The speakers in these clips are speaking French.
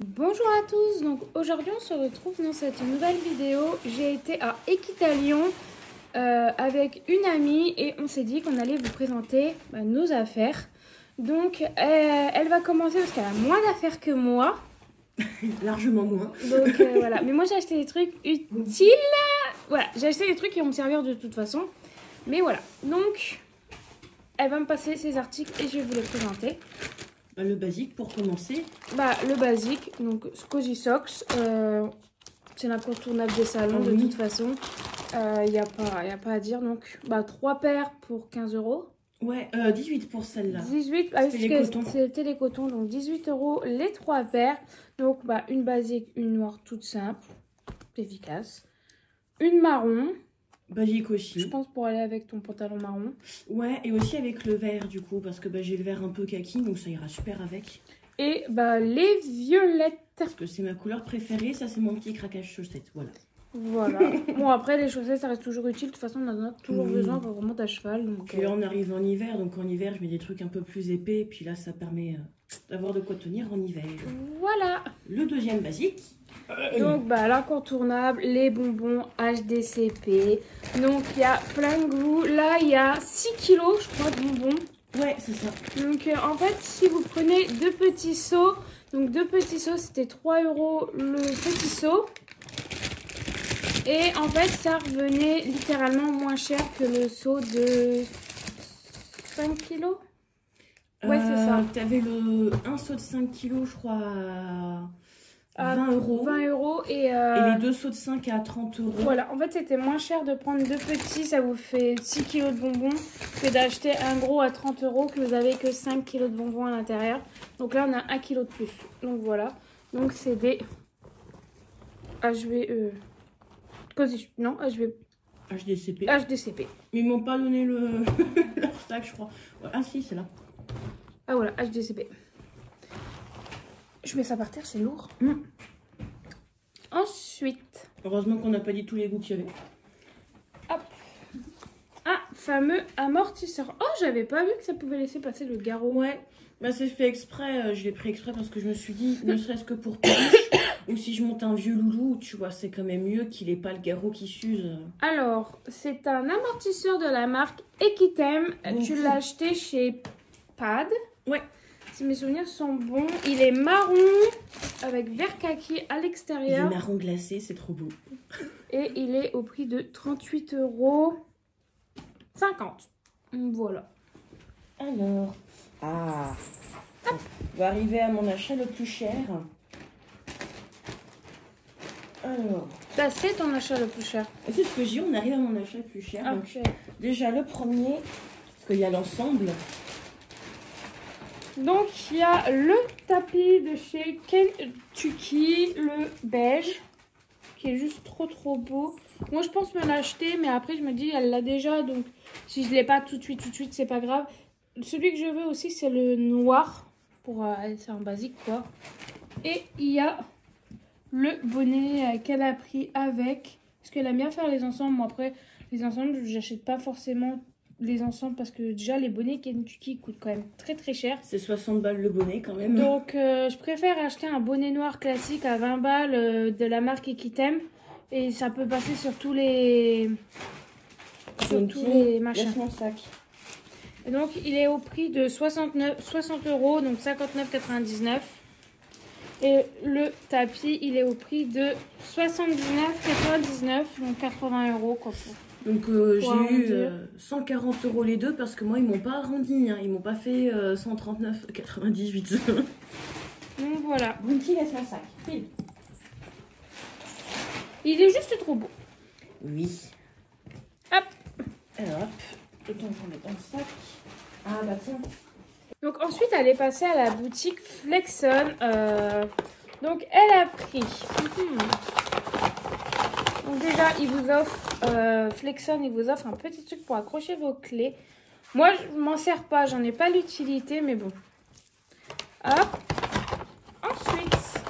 Bonjour à tous, donc aujourd'hui on se retrouve dans cette nouvelle vidéo. J'ai été à Équitalion avec une amie et on s'est dit qu'on allait vous présenter nos affaires. Donc elle va commencer parce qu'elle a moins d'affaires que moi. Largement moins. Donc voilà, mais moi j'ai acheté des trucs utiles. Voilà, j'ai acheté des trucs qui vont me servir de toute façon. Mais voilà, donc elle va me passer ses articles et je vais vous les présenter. Le basique pour commencer. Le basique, donc Cozy Socks, c'est l'incontournable des salons de toute façon. Y a pas à dire. Donc 3 paires pour 15 €. Ouais, 18 pour celle-là. 18, c'était les cotons, donc 18 € les 3 paires. Donc une basique, une noire toute simple, efficace. Une marron. Basique aussi. Je pense pour aller avec ton pantalon marron. Ouais, et aussi avec le vert du coup, parce que j'ai le vert un peu kaki, donc ça ira super avec. Et les violettes. Parce que c'est ma couleur préférée, ça c'est mon petit craquage chaussettes, voilà. Voilà. Bon, après, les chaussettes, ça reste toujours utile. De toute façon, on en a toujours besoin quand on remonte à cheval. Donc, puis là, on arrive en hiver. Donc, en hiver, je mets des trucs un peu plus épais. Puis là, ça permet d'avoir de quoi tenir en hiver. Voilà. Le deuxième basique. Donc, l'incontournable, les bonbons HDCP. Donc, il y a plein de goûts. Là, il y a 6 kilos, je crois, de bonbons. Ouais, c'est ça. Donc, en fait, si vous prenez 2 petits seaux, donc 2 petits seaux, c'était 3 € le petit seau. Et en fait, ça revenait littéralement moins cher que le seau de 5 kilos. Ouais, c'est ça. T'avais un seau de 5 kilos, je crois, à 20 €. 20 € et les deux seaux de 5 à 30 €. Voilà, en fait, c'était moins cher de prendre 2 petits, ça vous fait 6 kilos de bonbons, que d'acheter un gros à 30 € que vous avez que 5 kilos de bonbons à l'intérieur. Donc là, on a 1 kilo de plus. Donc voilà. Donc c'est des HDCP. HDCP. Ils m'ont pas donné le stack, je crois. Ah si, c'est là. Ah voilà, HDCP. Je mets ça par terre, c'est lourd. Ensuite. Heureusement qu'on n'a pas dit tous les goûts qu'il y avait. Hop. Un fameux amortisseur. Oh, j'avais pas vu que ça pouvait laisser passer le garrot. Ouais. C'est fait exprès. Je l'ai pris exprès parce que je me suis dit, ne serait-ce que pour peluche, ou si je monte un vieux loulou, tu vois, c'est quand même mieux qu'il ait pas le garrot qui s'use. Alors, c'est un amortisseur de la marque Equitem. Tu l'as acheté chez Pad. Ouais. Si mes souvenirs sont bons, il est marron avec vert kaki à l'extérieur. Il est marron glacé, c'est trop beau. Et il est au prix de 38,50 €. Voilà. Alors, on va arriver à mon achat le plus cher. Alors, Ça, c'est ton achat le plus cher. c'est ce que j'ai, on arrive à mon achat le plus cher. Ah, Donc, déjà le premier, parce qu'il y a l'ensemble. Donc, il y a le tapis de chez Kentucky, le beige, qui est juste trop beau. Moi, je pense me l'acheter, mais après, je me dis, elle l'a déjà, donc si je ne l'ai pas tout de suite, c'est pas grave. Celui que je veux aussi, c'est le noir, c'est un basique, quoi. Et il y a le bonnet qu'elle a pris avec, parce qu'elle aime bien faire les ensembles. Moi, après, les ensembles, j'achète pas forcément les ensembles parce que déjà les bonnets Kentucky coûtent quand même très cher. C'est 60 balles le bonnet quand même. Donc je préfère acheter un bonnet noir classique à 20 balles de la marque Equitem et ça peut passer sur tous les machins. Laisse mon sac. Et donc il est au prix de 60 €, donc 59,99 €. Et le tapis il est au prix de 79,99 €, donc 80 € quoi. Donc j'ai eu 140 € les deux parce que moi ils m'ont pas arrondi, hein. Ils m'ont pas fait 139,98 €. Donc voilà. Bunty, laisse mon sac. File. Il est juste trop beau. Oui. Hop. Alors hop, autant qu'on met dans le sac. Ah tiens. Donc ensuite elle est passée à la boutique Flexon. Donc elle a pris. Donc déjà, il vous offre, Flexon, il vous offre un petit truc pour accrocher vos clés. Moi, je m'en sers pas, j'en ai pas l'utilité, mais bon. Hop. Ensuite.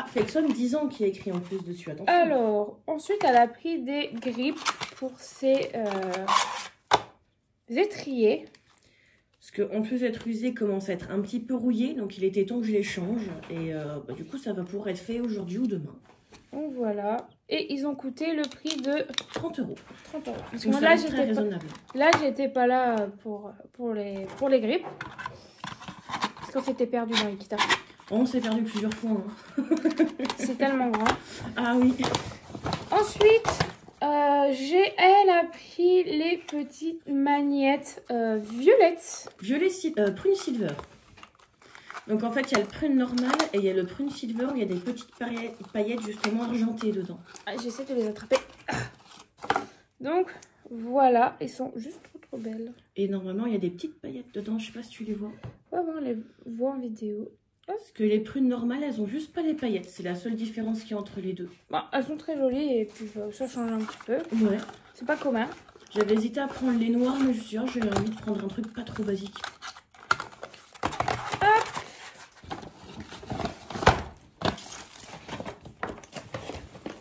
Flexon 10 ans qui est écrit en plus dessus, attention. Alors, ensuite, elle a pris des grippes pour ses étriers. Parce qu'en plus d'être usé, il commence à être un petit peu rouillé. Donc il était temps que je les change. Et du coup, ça va pouvoir être fait aujourd'hui ou demain. Donc voilà. Et ils ont coûté le prix de 30 €. 30 €. Parce que Donc moi, ça reste très raisonnable. Là, j'étais pas là pour les grippes. Parce qu'on s'était perdu dans les guitares. Oh, on s'est perdu plusieurs fois. Hein. C'est tellement grand. Ah oui. Ensuite, elle a pris les petites magnettes violettes. Prune silver. Donc en fait, il y a le prune normal et il y a le prune silver où il y a des petites paillettes justement argentées dedans. Ah, j'essaie de les attraper. Donc voilà, ils sont juste trop belles. Et normalement, il y a des petites paillettes dedans, je sais pas si tu les vois. Ouais, on les voit en vidéo. Parce que les prunes normales, elles ont juste pas les paillettes. C'est la seule différence qu'il y a entre les deux. Bon, elles sont très jolies et puis ça change un petit peu. Ouais. C'est pas commun. J'avais hésité à prendre les noirs, mais je me suis dit, oh, j'avais envie de prendre un truc pas trop basique.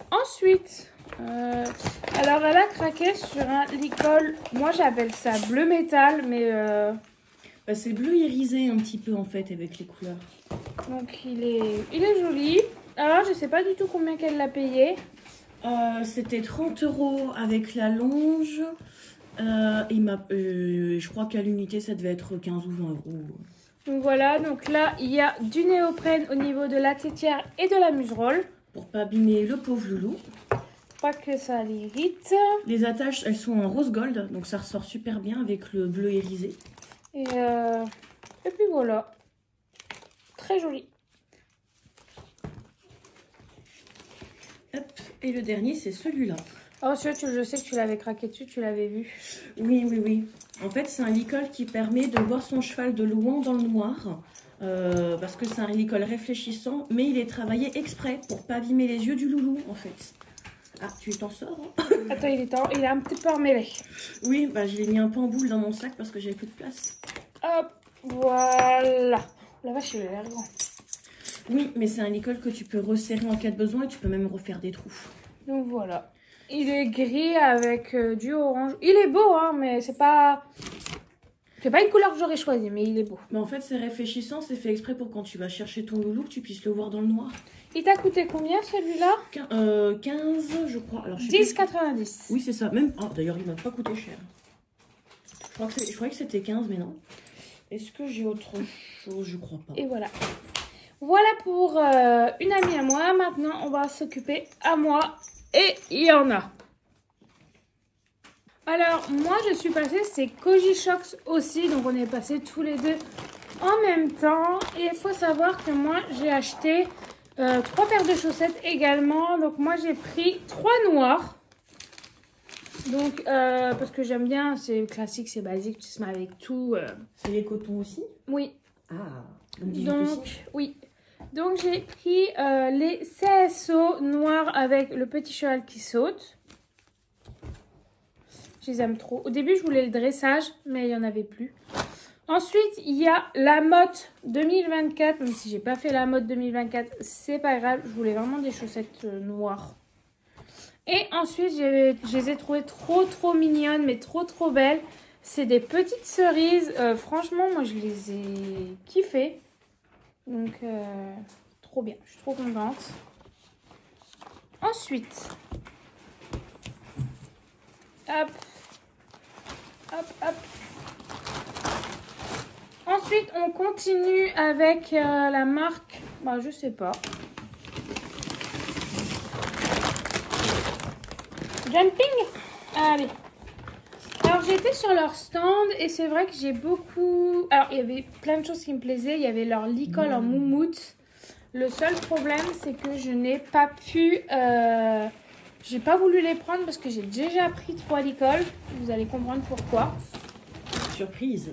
Ensuite, alors elle a craqué sur un licol. Moi j'appelle ça bleu métal, mais Bah, c'est bleu irisé un petit peu en fait avec les couleurs. donc il est joli. Alors je sais pas du tout combien qu'elle l'a payé. C'était 30 € avec la longe. Je crois qu'à l'unité ça devait être 15 ou 20 €. Donc voilà, donc là il y a du néoprène au niveau de la tétière et de la muserolle. Pour pas abîmer le pauvre loulou. Pas que ça l'irrite. Les attaches, elles sont en rose gold, donc ça ressort super bien avec le bleu irisé. Et puis voilà. Très joli. Hop. Et le dernier, c'est celui-là. Oh, celui-là, je sais que tu l'avais craqué dessus, tu l'avais vu. Oui, oui, oui. En fait, c'est un licol qui permet de voir son cheval de loin dans le noir. Parce que c'est un licol réfléchissant, mais il est travaillé exprès pour pas abîmer les yeux du loulou, en fait. Ah, tu t'en sors hein? Attends, il est un petit peu emmêlé. Oui, bah je l'ai mis un peu en boule dans mon sac parce que j'avais plus de place. Hop, voilà. La vache, il a l'air grand. Oui, mais c'est un licol que tu peux resserrer en cas de besoin et tu peux même refaire des trous. Donc voilà. Il est gris avec du orange. Il est beau, hein, mais c'est pas une couleur que j'aurais choisie, mais il est beau. Mais en fait, c'est réfléchissant, c'est fait exprès pour quand tu vas chercher ton loulou que tu puisses le voir dans le noir. Il t'a coûté combien celui-là? 15, je crois. Alors, 10,90. Oui, c'est ça. Même. Oh, d'ailleurs, il m'a pas coûté cher. Je croyais que c'était 15, mais non. Est-ce que j'ai autre chose? Je crois pas. Et voilà. Voilà pour une amie à moi. Maintenant, on va s'occuper à moi. Et il y en a. Alors, moi, je suis passée, c'est Koji Shox aussi. Donc, on est passés tous les deux en même temps. Et il faut savoir que moi, j'ai acheté 3 paires de chaussettes également. Donc, moi, j'ai pris 3 noirs. Donc, parce que j'aime bien, c'est classique, c'est basique, tu se mets avec tout. C'est les cotons aussi? Oui. Ah, donc oui. Donc, j'ai pris les CSO noirs avec le petit cheval qui saute. Je les aime trop. Au début, je voulais le dressage, mais il n'y en avait plus. Ensuite, il y a la mode 2024. Même si j'ai pas fait la mode 2024, c'est pas grave. Je voulais vraiment des chaussettes noires. Et ensuite, je les ai trouvées trop mignonnes, mais trop belles. C'est des petites cerises. Franchement, moi, je les ai kiffées. Donc, trop bien. Je suis trop contente. Ensuite, hop. Ensuite, on continue avec la marque, bah, je sais pas. Jumping. Allez. Alors, j'étais sur leur stand et c'est vrai que j'ai beaucoup... Alors, il y avait plein de choses qui me plaisaient. Il y avait leur licol en moumoute. Le seul problème, c'est que je n'ai pas pu... J'ai pas voulu les prendre parce que j'ai déjà pris 3 licols. Vous allez comprendre pourquoi. Surprise.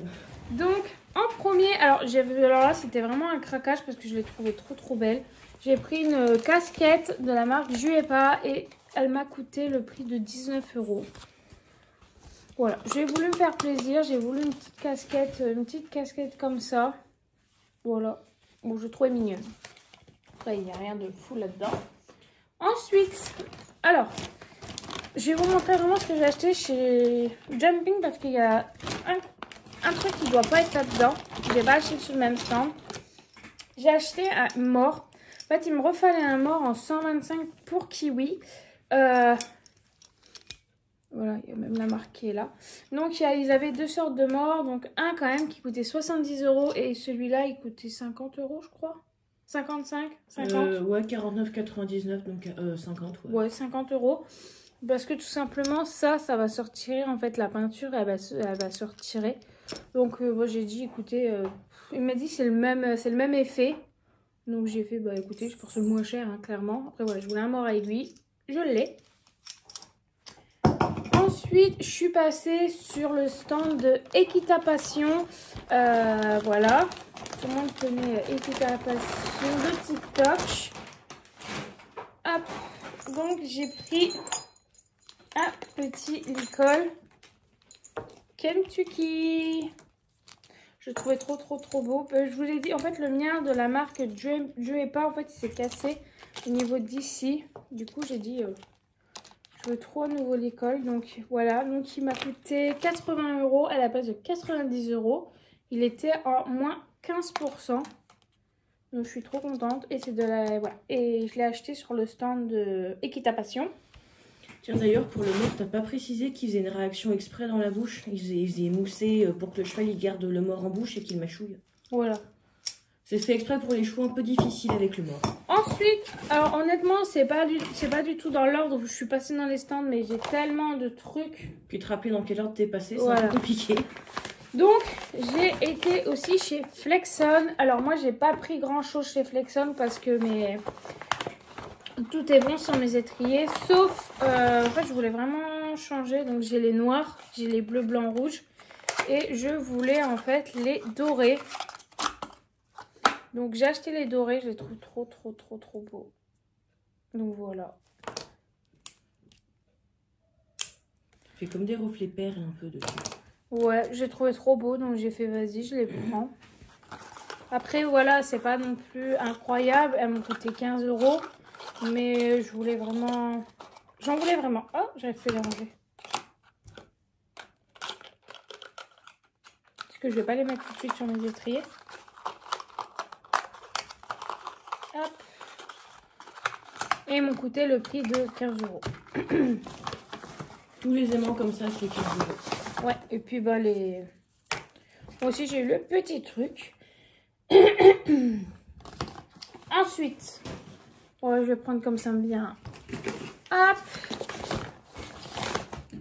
Donc, en premier, alors là, c'était vraiment un craquage parce que je l'ai trouvée trop belle. J'ai pris une casquette de la marque Juepa et elle m'a coûté le prix de 19 €. Voilà, j'ai voulu me faire plaisir. J'ai voulu une petite casquette comme ça. Voilà. Bon, je trouvais mignonne. Après, il n'y a rien de fou là-dedans. Ensuite, alors, je vais vous montrer vraiment ce que j'ai acheté chez Jumping parce qu'il y a un truc qui doit pas être là-dedans. Je l'ai pas acheté sur le même stand. J'ai acheté un mort. En fait, il me refallait un mort en 125 pour kiwi. Voilà, il y a même la marque qui est là. Donc, ils avaient deux sortes de morts. Donc, un quand même qui coûtait 70 € et celui-là, il coûtait 50 € je crois. 55, 50. Ouais, 49,99 donc 50. Ouais, 50 €. Parce que tout simplement, ça va sortir. En fait, la peinture, elle va se retirer. Donc, moi, j'ai dit, écoutez, il m'a dit c'est le même effet. Donc, j'ai fait, bah écoutez, je pense le moins cher, hein, clairement. Après, voilà, je voulais un mort à aiguille. Je l'ai. Ensuite, je suis passée sur le stand de Equita Passion. Voilà. Tout le monde connaît Equita Passion de TikTok. Hop. Donc, j'ai pris un petit licol Kentucky. Je le trouvais trop beau. Je vous l'ai dit, en fait, le mien de la marque Juepa, en fait, il s'est cassé au niveau d'ici. Du coup, j'ai dit, je veux trop un nouveau licol. Donc, voilà. Donc, il m'a coûté 80 € à la place de 90 €. Il était en moins 15%. Donc, je suis trop contente. Et c'est de la... Voilà. Et je l'ai acheté sur le stand de Equita Passion. Tiens, d'ailleurs, pour le mort, t'as pas précisé qu'il faisait une réaction exprès dans la bouche. Il faisait mousser pour que le cheval il garde le mort en bouche et qu'il mâchouille. Voilà. C'est fait exprès pour les chevaux un peu difficiles avec le mort. Ensuite, alors honnêtement, c'est pas du tout dans l'ordre où je suis passée dans les stands, mais j'ai tellement de trucs. Puis te rappeler dans quel ordre t'es passé, c'est Voilà. un peu compliqué. Donc, j'ai été aussi chez Flexon. Alors moi, j'ai pas pris grand chose chez Flexon parce que tout est bon sur mes étriers, sauf, en fait, je voulais vraiment changer. Donc, j'ai les noirs, j'ai les bleus, blancs, rouges. Et je voulais, en fait, les dorés. Donc, j'ai acheté les dorés. Je les trouve trop beaux. Donc, voilà. Fait comme des reflets perles un peu dessus. Ouais, j'ai trouvé trop beau. Donc, j'ai fait, vas-y, je les prends. Après, voilà, c'est pas non plus incroyable. Elles m'ont coûté 15 €. Mais je voulais vraiment... J'en voulais vraiment. Oh, j'avais fait les ranger. Parce que je vais pas les mettre tout de suite sur mes étriers. Hop. Et ils m'ont coûté le prix de 15 €. Tous les aimants comme ça, c'est 15 €. Ouais, et puis bah les... Moi aussi, j'ai eu le petit truc. Ensuite... Ouais, je vais prendre comme ça me vient. Hop.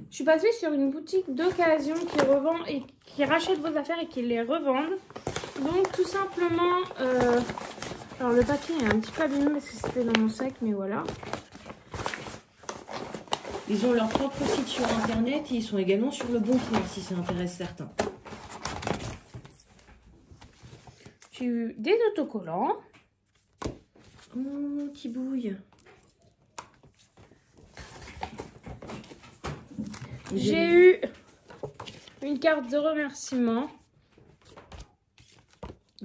Je suis passée sur une boutique d'occasion qui revend et qui rachète vos affaires et qui les revendent. Donc tout simplement, alors le papier est un petit peu abîmé parce que c'était dans mon sac, mais voilà. Ils ont leur propre site sur internet et ils sont également sur le Bon Coin si ça intéresse certains. J'ai eu des autocollants. Oh, petit bouille. J'ai eu une carte de remerciement.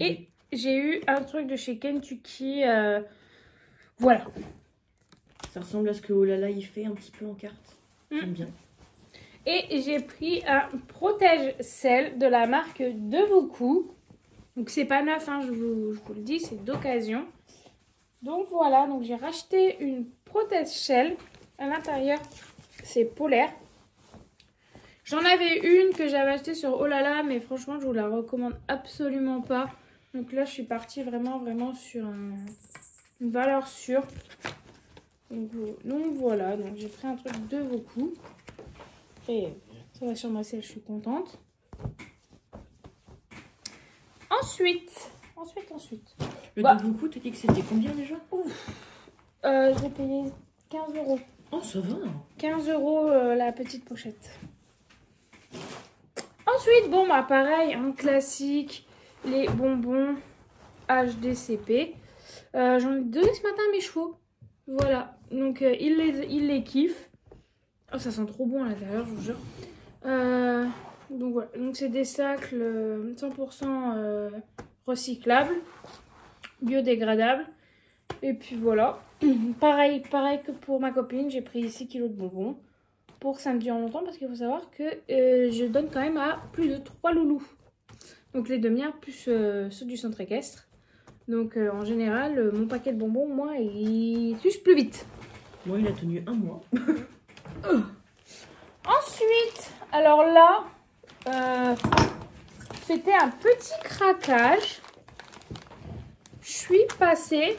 Et j'ai eu un truc de chez Kentucky. Voilà. Ça ressemble à ce que Olala il fait un petit peu en carte. J'aime bien. Et j'ai pris un protège-sel de la marque Devoucou. Donc c'est pas neuf, hein, je vous le dis, c'est d'occasion. Donc voilà, donc j'ai racheté une protège-sel. À l'intérieur, c'est polaire. J'en avais une que j'avais achetée sur Olala, mais franchement, je vous la recommande absolument pas. Donc là, je suis partie vraiment sur une valeur sûre. Donc voilà, donc j'ai pris un truc de beaucoup. Et ça va sur ma selle, je suis contente. Ensuite. Le Devoucou, t'as dit que c'était combien déjà? J'ai payé 15 €. Oh, ça va. 15 € la petite pochette. Ensuite, bon, bah pareil, un classique, les bonbons HDCP. J'en ai donné ce matin à mes chevaux. Voilà, donc ils les kiffent. Oh, ça sent trop bon à l'intérieur, je vous jure. Donc voilà, donc c'est des sacs 100% recyclables, biodégradables. Et puis voilà, pareil que pour ma copine, j'ai pris 6 kg de bonbons pour que ça me dure longtemps parce qu'il faut savoir que je donne quand même à plus de 3 loulous. Donc les demi-heures plus ceux du centre équestre. Donc en général, mon paquet de bonbons, moi, il s'use plus vite. Moi, il a tenu un mois. Ensuite, alors là, c'était un petit craquage. Je suis passée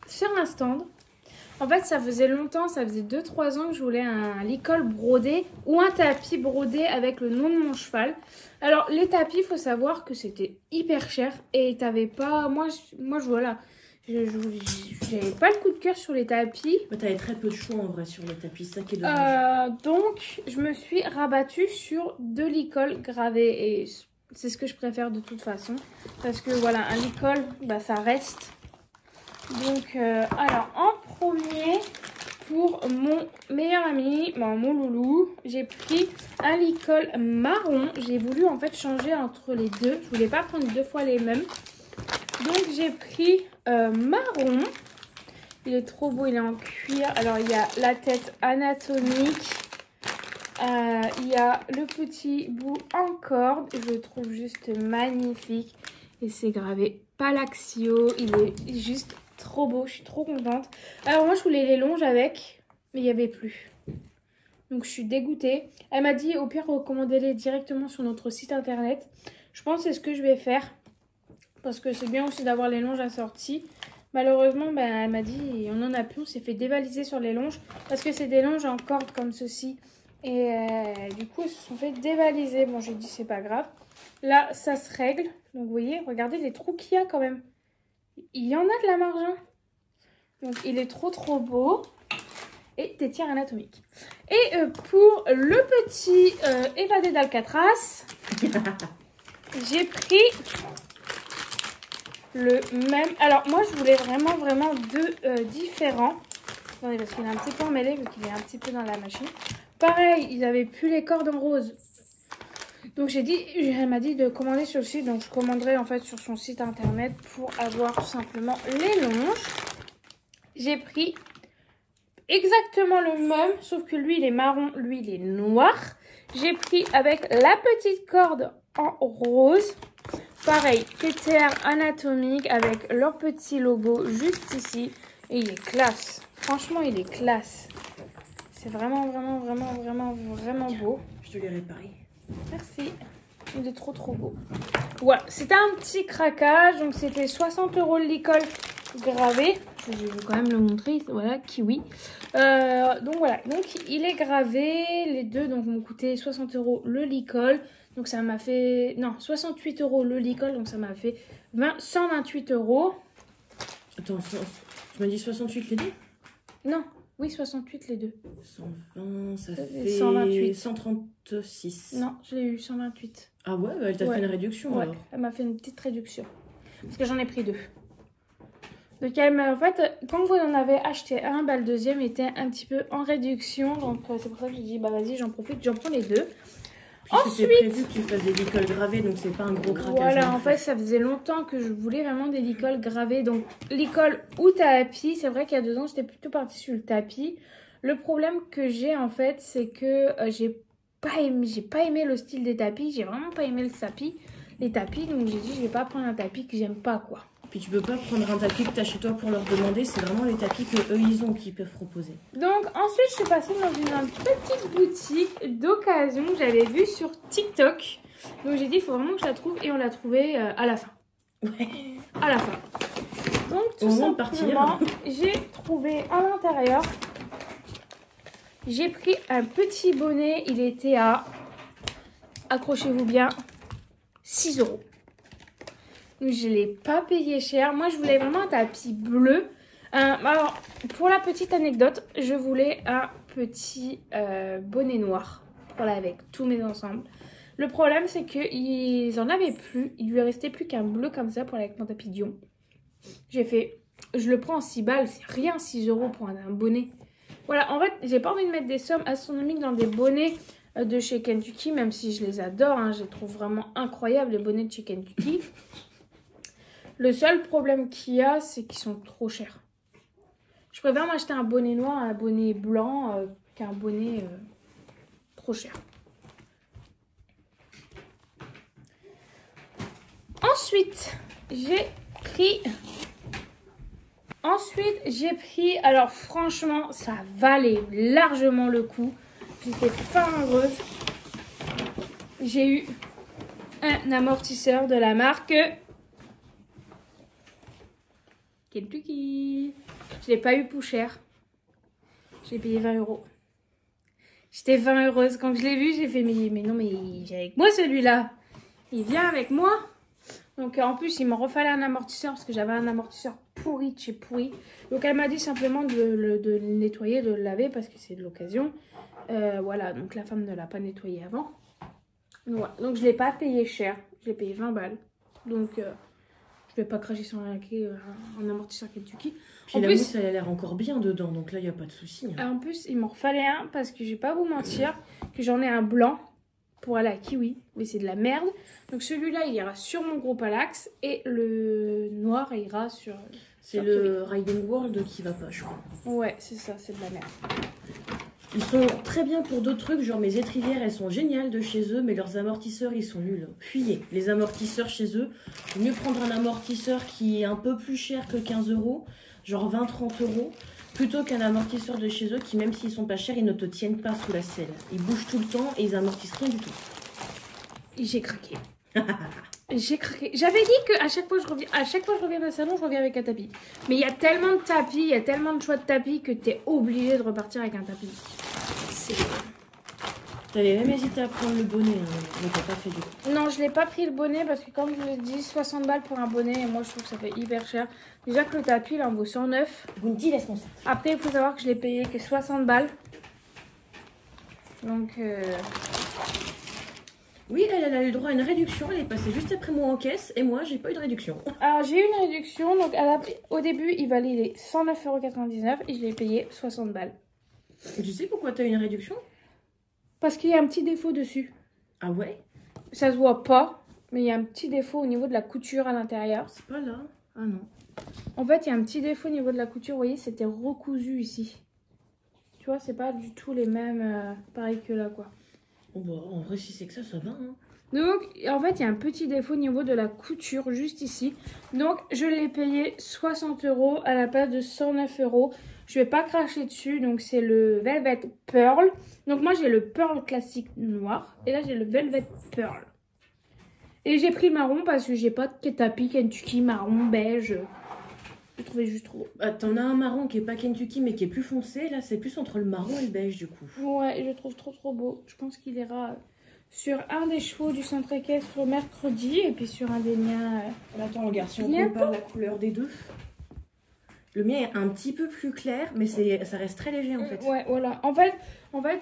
sur un stand. En fait, ça faisait longtemps, ça faisait 2-3 ans que je voulais un licol brodé ou un tapis brodé avec le nom de mon cheval. Alors, les tapis, il faut savoir que c'était hyper cher et t'avais pas... Moi, voilà, j'avais pas le coup de cœur sur les tapis. Mais t'avais très peu de choix en vrai sur les tapis, ça qui est dommage. Donc, je me suis rabattue sur 2 licols gravés et c'est ce que je préfère de toute façon. Parce que voilà, un licol, bah, ça reste. Donc, alors, en premier, pour mon meilleur ami, mon loulou, j'ai pris un licol marron. J'ai voulu en fait changer entre les deux. Je voulais pas prendre 2 fois les mêmes. Donc, j'ai pris marron. Il est trop beau, il est en cuir. Alors, il y a la tête anatomique. Il y a le petit bout en corde. Je le trouve juste magnifique. Et c'est gravé Palaxio. Il est juste trop beau, je suis trop contente. Alors moi je voulais les longes avec, mais il n'y avait plus. Donc je suis dégoûtée. Elle m'a dit au pire recommandez-les directement sur notre site internet. Je pense que c'est ce que je vais faire. Parce que c'est bien aussi d'avoir les longes assorties. Malheureusement, ben, elle m'a dit on n'en a plus. On s'est fait dévaliser sur les longes. Parce que c'est des longes en corde comme ceci. Et du coup elles se sont fait dévaliser. Bon j'ai dit c'est pas grave. Là ça se règle. Donc vous voyez, regardez les trous qu'il y a quand même. Il y en a de la marge. Hein. Donc, il est trop beau. Et des tiers anatomiques. Et pour le petit évadé d'Alcatraz, j'ai pris le même. Alors, moi, je voulais vraiment 2 différents. Attendez, parce qu'il est un petit peu emmêlé, vu qu'il est un petit peu dans la machine. Pareil, ils avaient plus les cordes en rose. Donc elle m'a dit de commander sur le site, donc je commanderai en fait sur son site internet pour avoir tout simplement les longes. J'ai pris exactement le même, sauf que lui il est marron, lui il est noir. J'ai pris avec la petite corde en rose. Pareil, PTR anatomique avec leur petit logo juste ici. Et il est classe, franchement il est classe. C'est vraiment beau. Je te les réparer. Merci. Il est trop beau. Voilà, c'était un petit craquage. Donc c'était 60 € le licol gravé. Je vais quand même le montrer. Voilà, kiwi. Donc voilà. Donc il est gravé. Les deux donc m'ont coûté 60 € le licol. Donc ça m'a fait... Non, 68 € le licol. Donc ça m'a fait 128 €. Attends, tu m'as dit 68 les deux? Non. Oui, 68 les deux. 120, ça fait 128. 136. Non, je l'ai eu 128. Ah ouais, elle t'a fait une réduction ouais, alors. Elle m'a fait une petite réduction. Parce que j'en ai pris 2. Donc en fait, quand vous en avez acheté un, bah, le deuxième était un petit peu en réduction. Donc c'est pour ça que j'ai dit, bah vas-y, j'en profite, j'en prends les 2. Ensuite, c'était prévu que tu fasses des licols gravés, donc c'est pas un gros craquage. Voilà, en fait, ça faisait longtemps que je voulais vraiment des licols gravés. Donc, licol ou tapis. C'est vrai qu'il y a 2 ans, j'étais plutôt partie sur le tapis. Le problème que j'ai, en fait, c'est que j'ai pas aimé le style des tapis. J'ai vraiment pas aimé les tapis. Donc, j'ai dit, je vais pas prendre un tapis que j'aime pas, quoi. Puis tu peux pas prendre un tapis que tu as chez toi pour leur demander. C'est vraiment les tapis que eux ils ont qu'ils peuvent proposer. Donc ensuite je suis passée dans une petite boutique d'occasion que j'avais vue sur TikTok. Donc j'ai dit il faut vraiment que je la trouve et on l'a trouvée à la fin. Ouais. À la fin. Donc tout simplement j'ai trouvé à l'intérieur. J'ai pris un petit bonnet. Il était à, accrochez-vous bien, 6 €. Donc je ne l'ai pas payé cher. Moi, je voulais vraiment un tapis bleu. Alors, pour la petite anecdote, je voulais un petit bonnet noir. Voilà, avec tous mes ensembles. Le problème, c'est qu'ils n'en avaient plus. Il lui restait plus qu'un bleu comme ça pour aller avec mon tapis Dion. J'ai fait, je le prends en 6 balles. C'est rien, 6 € pour un bonnet. Voilà, en fait, j'ai pas envie de mettre des sommes astronomiques dans des bonnets de chez Kentucky. Même si je les adore. Hein, je les trouve vraiment incroyables, les bonnets de chez Kentucky. Le seul problème qu'il y a, c'est qu'ils sont trop chers. Je préfère m'acheter un bonnet noir, un bonnet blanc, qu'un bonnet trop cher. Ensuite, j'ai pris... Alors franchement, ça valait largement le coup. J'étais fin heureuse. J'ai eu un amortisseur de la marque Kentucky. Je l'ai pas eu pour cher. J'ai payé 20 €. J'étais 20 heureuse. Quand je l'ai vu, j'ai fait mais non, mais il vient avec moi celui-là. Il vient avec moi. Donc en plus, il m'en refallait un amortisseur parce que j'avais un amortisseur pourri de chez pourri. Donc elle m'a dit simplement de le nettoyer, de le laver parce que c'est de l'occasion. Voilà, donc la femme ne l'a pas nettoyé avant. Voilà. Donc je ne l'ai pas payé cher. Je l'ai payé 20 balles. Donc je vais pas cracher sur un amortisseur Kentucky. Puis la mousse, elle a l'air encore bien dedans. Donc là, il n'y a pas de souci. Hein. En plus, il m'en refallait un parce que je vais pas vous mentir que j'en ai un blanc pour aller à Kiwi. Mais c'est de la merde. Donc celui-là, il ira sur mon gros Palax. Et le noir ira sur... C'est le Riding World qui va pas, je crois. Ouais, c'est ça, c'est de la merde. Ils sont très bien pour d'autres trucs, genre mes étrivières, elles sont géniales de chez eux, mais leurs amortisseurs, ils sont nuls. Fuyez, les amortisseurs chez eux. Il vaut mieux prendre un amortisseur qui est un peu plus cher que 15 €, genre 20-30 €, plutôt qu'un amortisseur de chez eux qui, même s'ils sont pas chers, ils ne te tiennent pas sous la selle. Ils bougent tout le temps et ils amortissent rien du tout. J'ai craqué. J'ai craqué. J'avais dit qu'à chaque fois que je reviens au salon, je reviens avec un tapis. Mais il y a tellement de tapis, il y a tellement de choix de tapis que tu es obligé de repartir avec un tapis. T'avais même hésité à prendre le bonnet, hein, mais t'as pas fait du coup. Non, je l'ai pas pris le bonnet parce que comme je l'ai dit, 60 balles pour un bonnet et moi je trouve que ça fait hyper cher. Déjà que le tapis il en vaut 109. Vous me dites, laisse-moi ça. Après il faut savoir que je l'ai payé que 60 balles. Donc oui, elle a eu droit à une réduction, elle est passée juste après moi en caisse et moi j'ai pas eu de réduction. Alors j'ai eu une réduction, donc au début il valait les 109,99 € et je l'ai payé 60 balles. Et tu sais pourquoi t'as eu une réduction? Parce qu'il y a un petit défaut dessus. Ah ouais? Ça se voit pas, mais il y a un petit défaut au niveau de la couture à l'intérieur. C'est pas là? Ah non. En fait, il y a un petit défaut au niveau de la couture, vous voyez, c'était recousu ici. Tu vois, c'est pas du tout les mêmes, pareil que là, quoi. Oh bah, en vrai, si c'est que ça va. Hein. Donc, en fait, il y a un petit défaut au niveau de la couture, juste ici. Donc, je l'ai payé 60 € à la place de 109 €. Je vais pas cracher dessus, donc c'est le Velvet Pearl. Donc, moi, j'ai le Pearl classique noir. Et là, j'ai le Velvet Pearl. Et j'ai pris le marron parce que j'ai pas de tapis Kentucky marron, beige. Je trouvais juste trop. Ah, t'en as un marron qui est pas Kentucky mais qui est plus foncé. Là, c'est plus entre le marron et le beige du coup. Ouais, je trouve trop beau. Je pense qu'il ira sur un des chevaux du centre équestre mercredi et puis sur un des miens. Attends, regarde, si on compare la couleur des deux. Le mien est un petit peu plus clair, mais ça reste très léger en fait. Ouais, voilà. En fait,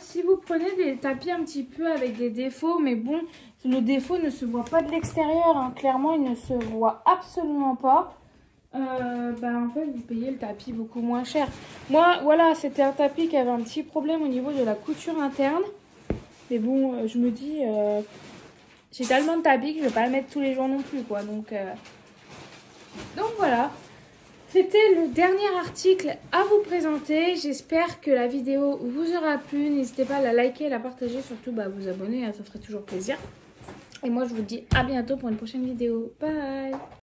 si vous prenez des tapis un petit peu avec des défauts, mais bon, le défaut ne se voit pas de l'extérieur. Hein. Clairement, il ne se voit absolument pas. En fait, vous payez le tapis beaucoup moins cher. Moi, voilà, c'était un tapis qui avait un petit problème au niveau de la couture interne. Mais bon, je me dis, j'ai tellement de tapis que je vais pas le mettre tous les jours non plus, quoi. Donc voilà. C'était le dernier article à vous présenter. J'espère que la vidéo vous aura plu. N'hésitez pas à la liker, à la partager, surtout à vous abonner, hein, ça ferait toujours plaisir. Et moi, je vous dis à bientôt pour une prochaine vidéo. Bye!